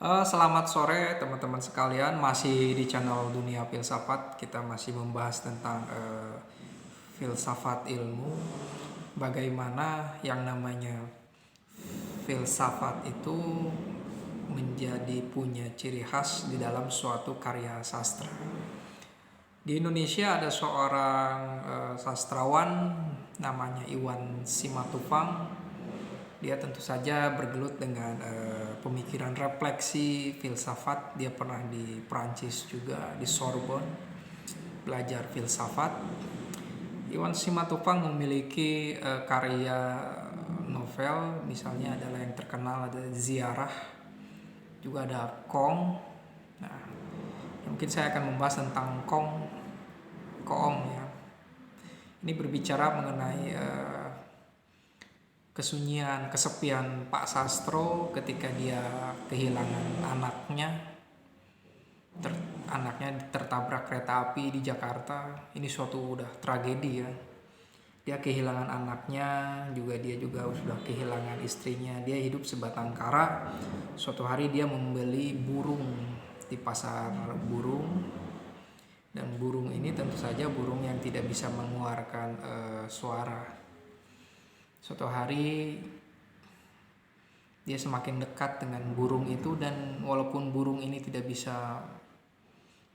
Selamat sore teman-teman sekalian, masih di channel Dunia Filsafat. Kita masih membahas tentang filsafat ilmu. Bagaimana yang namanya filsafat itu menjadi punya ciri khas di dalam suatu karya sastra. Di Indonesia ada seorang sastrawan namanya Iwan Simatupang. Dia tentu saja bergelut dengan pemikiran refleksi filsafat. Dia pernah di Prancis juga, di Sorbonne, belajar filsafat. Iwan Simatupang memiliki karya novel, misalnya adalah yang terkenal ada Ziarah, juga ada Kong. Nah, mungkin saya akan membahas tentang Koong ya. Ini berbicara mengenai kesunyian, kesepian Pak Sastro ketika dia kehilangan anaknya tertabrak kereta api di Jakarta. Ini suatu udah tragedi ya. Dia kehilangan anaknya, dia juga sudah kehilangan istrinya. Dia hidup sebatang kara. Suatu hari dia membeli burung di pasar burung, dan burung ini tentu saja burung yang tidak bisa mengeluarkan suara. Suatu hari dia semakin dekat dengan burung itu, dan walaupun burung ini tidak bisa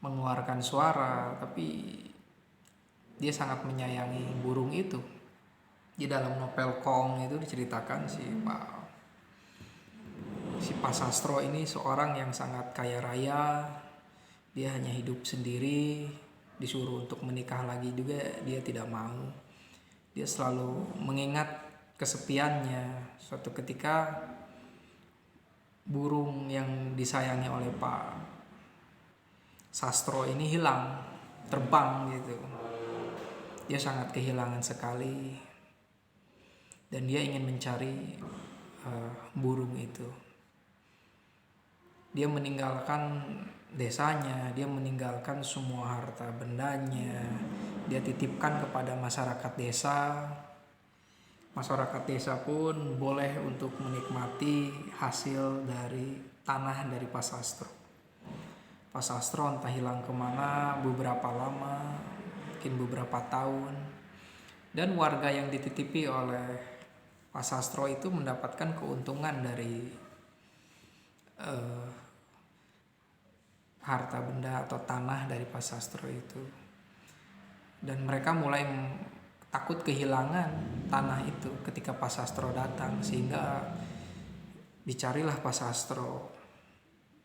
mengeluarkan suara, tapi dia sangat menyayangi burung itu. Di dalam novel Kong itu diceritakan si Pak Sastro ini seorang yang sangat kaya raya. Dia hanya hidup sendiri, disuruh untuk menikah lagi juga dia tidak mau. Dia selalu mengingat kesepiannya. Suatu ketika burung yang disayangi oleh Pak Sastro ini hilang, terbang gitu. Dia sangat kehilangan sekali, dan dia ingin mencari burung itu. Dia meninggalkan desanya, dia meninggalkan semua harta bendanya. Dia titipkan kepada masyarakat desa. Masyarakat desa pun boleh untuk menikmati hasil dari tanah dari Pak Sastro. Pak Sastro entah hilang kemana beberapa lama, mungkin beberapa tahun. Dan warga yang dititipi oleh Pak Sastro itu mendapatkan keuntungan dari harta benda atau tanah dari Pak Sastro itu. Dan mereka mulai takut kehilangan tanah itu ketika Pak Sastro datang, sehingga dicarilah Pak Sastro,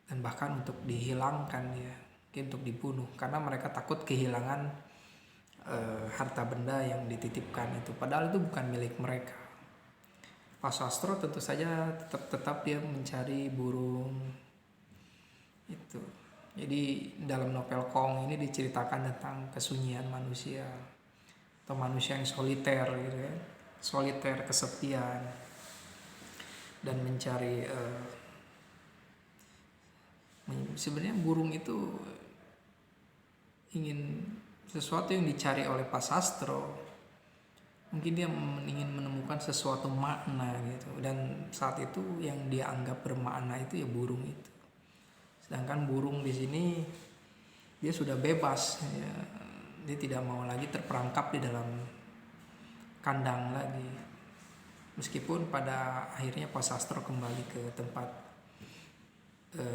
dan bahkan untuk dihilangkan ya, untuk dibunuh, karena mereka takut kehilangan harta benda yang dititipkan itu, padahal itu bukan milik mereka. Pak Sastro tentu saja tetap dia mencari burung itu. Jadi dalam novel Kong ini diceritakan tentang kesunyian manusia, atau manusia yang soliter gitu ya, soliter, kesepian, dan mencari sebenarnya burung itu ingin sesuatu yang dicari oleh Pak Sastro. Mungkin dia ingin menemukan sesuatu makna gitu, dan saat itu yang dia anggap bermakna itu ya burung itu. Sedangkan burung di sini dia sudah bebas ya. Dia tidak mau lagi terperangkap di dalam kandang lagi. Meskipun pada akhirnya Pak Sastro kembali ke tempat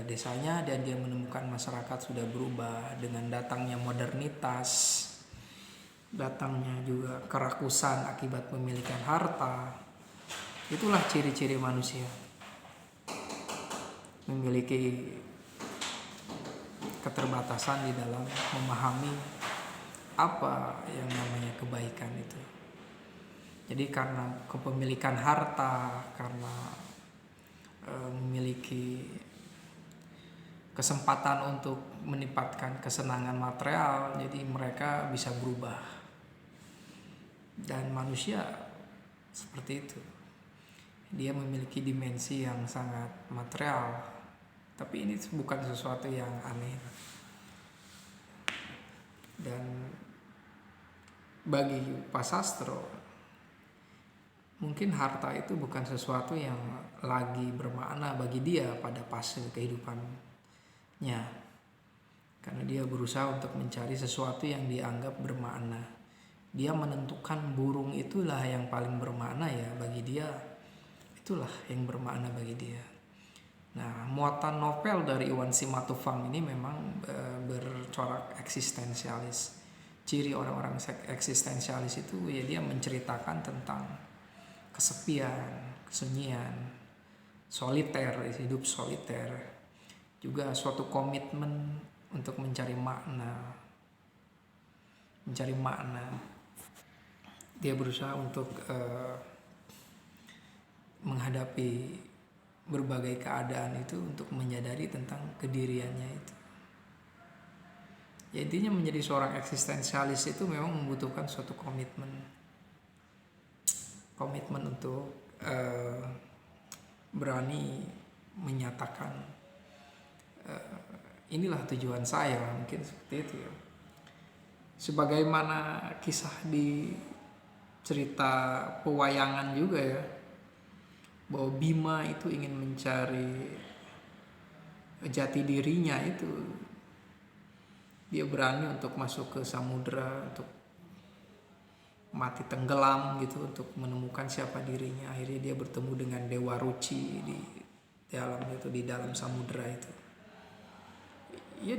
desanya, dan dia menemukan masyarakat sudah berubah dengan datangnya modernitas, datangnya juga kerakusan akibat pemilikan harta. Itulah ciri-ciri manusia, memiliki keterbatasan di dalam memahami apa yang namanya kebaikan itu. Jadi karena kepemilikan harta, karena memiliki kesempatan untuk mendapatkan kesenangan material, jadi mereka bisa berubah. Dan manusia seperti itu, dia memiliki dimensi yang sangat material, tapi ini bukan sesuatu yang aneh. Dan bagi Pak Sastro, mungkin harta itu bukan sesuatu yang lagi bermakna bagi dia pada fase kehidupannya, karena dia berusaha untuk mencari sesuatu yang dianggap bermakna. Dia menentukan burung itulah yang paling bermakna ya bagi dia, itulah yang bermakna bagi dia. Nah, muatan novel dari Iwan Simatupang ini memang bercorak eksistensialis. Ciri orang-orang eksistensialis itu ya dia menceritakan tentang kesepian, kesunyian, soliter, hidup soliter, juga suatu komitmen untuk mencari makna. Dia berusaha untuk menghadapi berbagai keadaan itu untuk menyadari tentang kediriannya itu. Ya, intinya menjadi seorang eksistensialis itu memang membutuhkan suatu komitmen untuk berani menyatakan inilah tujuan saya, mungkin seperti itu ya. Sebagaimana kisah di cerita pewayangan juga ya, bahwa Bima itu ingin mencari jati dirinya itu. Dia berani untuk masuk ke samudera, untuk mati tenggelam gitu, untuk menemukan siapa dirinya. Akhirnya dia bertemu dengan Dewa Ruci di dalam samudera itu. Ya,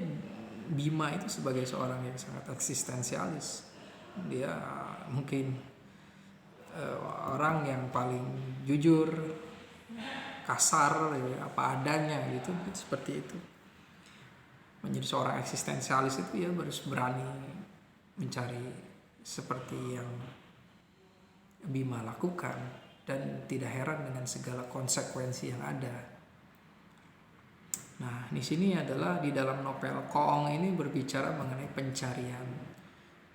Bima itu sebagai seorang yang sangat eksistensialis. Dia mungkin orang yang paling jujur, kasar, ya, apa adanya gitu, seperti itu. Menjadi seorang eksistensialis itu ya harus berani mencari seperti yang Bima lakukan, dan tidak heran dengan segala konsekuensi yang ada. Nah, di sini adalah di dalam novel Koong ini berbicara mengenai pencarian.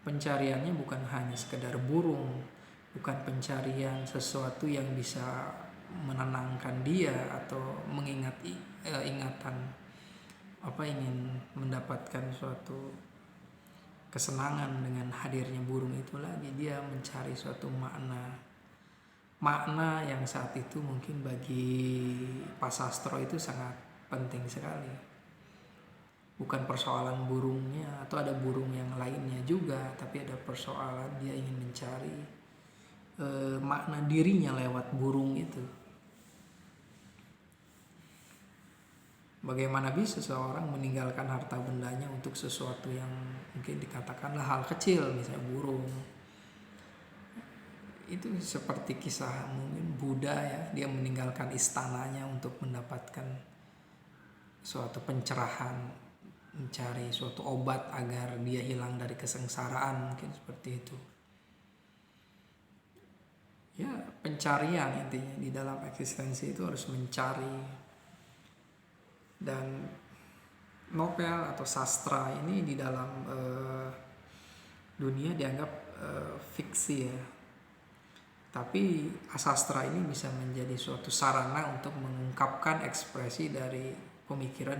Pencariannya bukan hanya sekedar burung, bukan pencarian sesuatu yang bisa menenangkan dia atau ingatan ingin mendapatkan suatu kesenangan dengan hadirnya burung itu lagi. Dia mencari suatu makna yang saat itu mungkin bagi Pak Sastro itu sangat penting sekali. Bukan persoalan burungnya atau ada burung yang lainnya juga, tapi ada persoalan dia ingin mencari makna dirinya lewat burung itu. Bagaimana bisa seseorang meninggalkan harta bendanya untuk sesuatu yang mungkin dikatakanlah hal kecil, misalnya burung. Itu seperti kisah mungkin Buddha ya, dia meninggalkan istananya untuk mendapatkan suatu pencerahan, mencari suatu obat agar dia hilang dari kesengsaraan, mungkin seperti itu. Ya, pencarian intinya di dalam eksistensi itu harus mencari. Dan novel atau sastra ini di dalam dunia dianggap fiksi ya, tapi sastra ini bisa menjadi suatu sarana untuk mengungkapkan ekspresi dari pemikiran